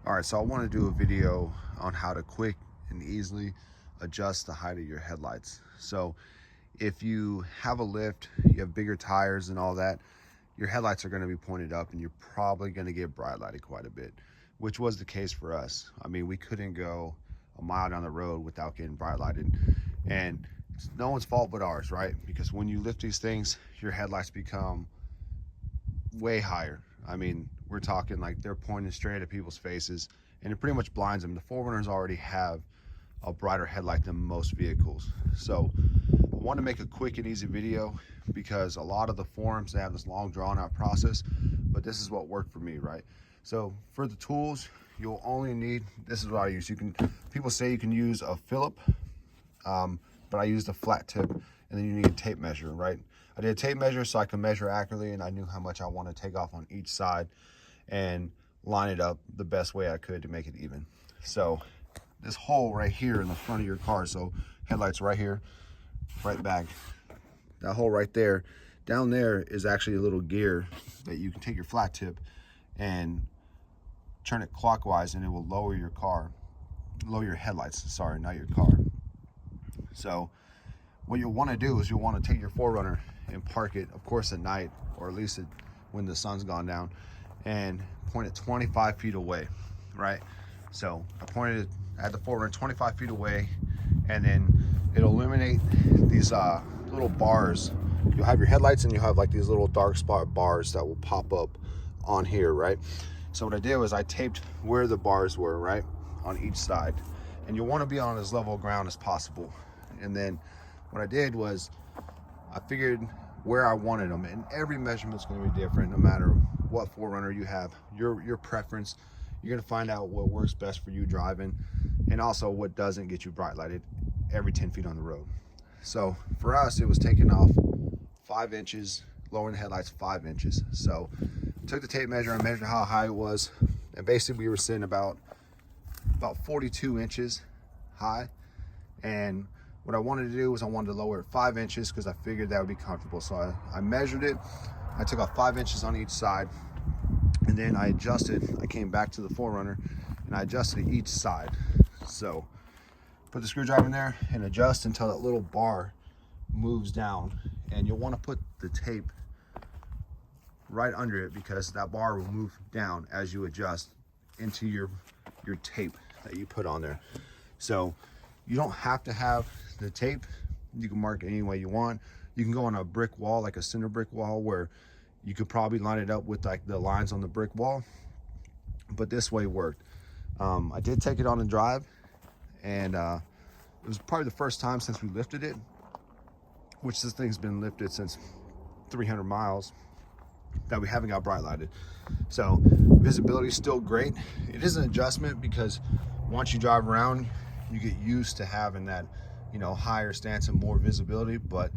All right, so I want to do a video on how to quick and easily adjust the height of your headlights. So if you have a lift, you have bigger tires and all that, your headlights are going to be pointed up and you're probably going to get bright lighted quite a bit, which was the case for us. I mean, we couldn't go a mile down the road without getting bright lighted, and it's no one's fault but ours, right? Because when you lift these things, your headlights become way higher. I mean, we're talking like they're pointing straight at people's faces, and it pretty much blinds them. The 4Runners already have a brighter headlight than most vehicles. So I want to make a quick and easy video because a lot of the forums, they have this long drawn out process, but this is what worked for me, right? So for the tools, you'll only need, this is what I use. People say you can use a Phillip, but I used a flat tip, and then you need a tape measure, right? I did a tape measure so I could measure accurately, and I knew how much I want to take off on each side and line it up the best way I could to make it even. So this hole right here in the front of your car, so headlights right here, right back, that hole right there, down there is actually a little gear that you can take your flat tip and turn it clockwise, and it will lower your headlights, sorry, not your car. So what you'll want to do is you'll want to take your 4Runner and park it, of course, at night, or at least when the sun's gone down, and point it 25 feet away, right? So I had the 4Runner 25 feet away, and then it'll illuminate these little bars. You'll have your headlights, and you'll have like these little dark spot bars that will pop up on here, right? So what I did was I taped where the bars were, right, on each side, and you'll want to be on as level ground as possible. And then what I did was I figured where I wanted them, and every measurement's going to be different no matter what 4Runner you have. Your preference, you're going to find out what works best for you driving, and also what doesn't get you bright lighted every 10 feet on the road. So for us, it was taking off 5 inches, lowering the headlights 5 inches. So I took the tape measure, I measured how high it was, and basically we were sitting about 42 inches high. And what I wanted to do was I wanted to lower it 5 inches because I figured that would be comfortable. So I measured it, I took off 5 inches on each side, and then I came back to the 4Runner and I adjusted each side. So put the screwdriver in there and adjust until that little bar moves down, and you'll want to put the tape right under it because that bar will move down as you adjust into your tape that you put on there. So you don't have to have the tape. You can mark it any way you want. You can go on a brick wall, like a cinder brick wall, where you could probably line it up with like the lines on the brick wall, but this way worked. I did take it on a drive, and it was probably the first time since we lifted it, which this thing's been lifted since 300 miles, that we haven't got bright lighted. So visibility is still great. It is an adjustment because once you drive around, you get used to having that, higher stance and more visibility, but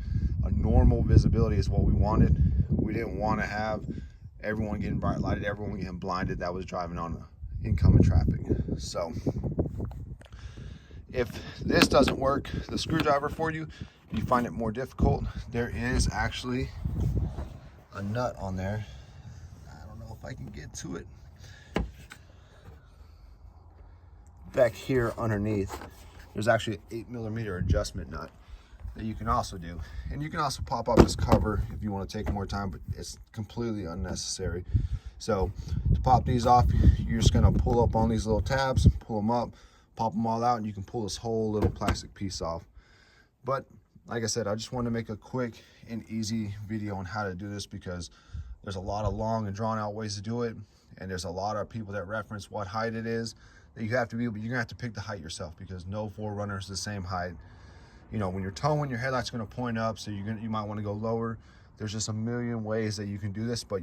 a normal visibility is what we wanted. We didn't want to have everyone getting bright lighted, everyone getting blinded that was driving on incoming traffic. So if this doesn't work, the screwdriver for you, you find it more difficult, there is actually a nut on there. I don't know if I can get to it. Back here underneath, there's actually an 8mm adjustment nut that you can also do. And you can also pop off this cover if you want to take more time, but it's completely unnecessary. So to pop these off, you're just going to pull up on these little tabs, pull them up, pop them all out, and you can pull this whole little plastic piece off. But like I said, I just wanted to make a quick and easy video on how to do this because there's a lot of long and drawn out ways to do it, and there's a lot of people that reference what height it is that you have to be, but you're gonna have to pick the height yourself because no 4Runner is the same height. When you're towing, your headlight's gonna point up, so you might want to go lower. There's just a million ways that you can do this, but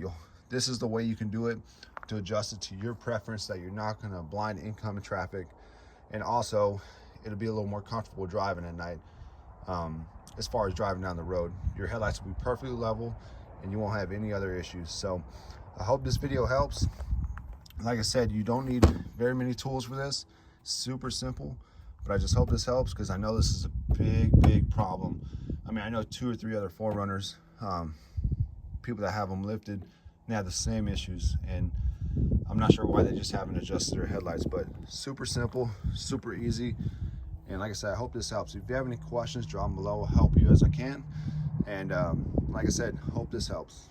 this is the way you can do it to adjust it to your preference, that you're not gonna blind incoming traffic, and also it'll be a little more comfortable driving at night. As far as driving down the road, your headlights will be perfectly level and you won't have any other issues. So I hope this video helps. Like I said, you don't need very many tools for this. Super simple, but I just hope this helps because I know this is a big problem. I mean, I know 2 or 3 other 4Runners, people that have them lifted, they have the same issues, and I'm not sure why they just haven't adjusted their headlights, but super simple, super easy. And like I said, I hope this helps. If you have any questions, drop them below. I'll help you as I can. And like I said, hope this helps.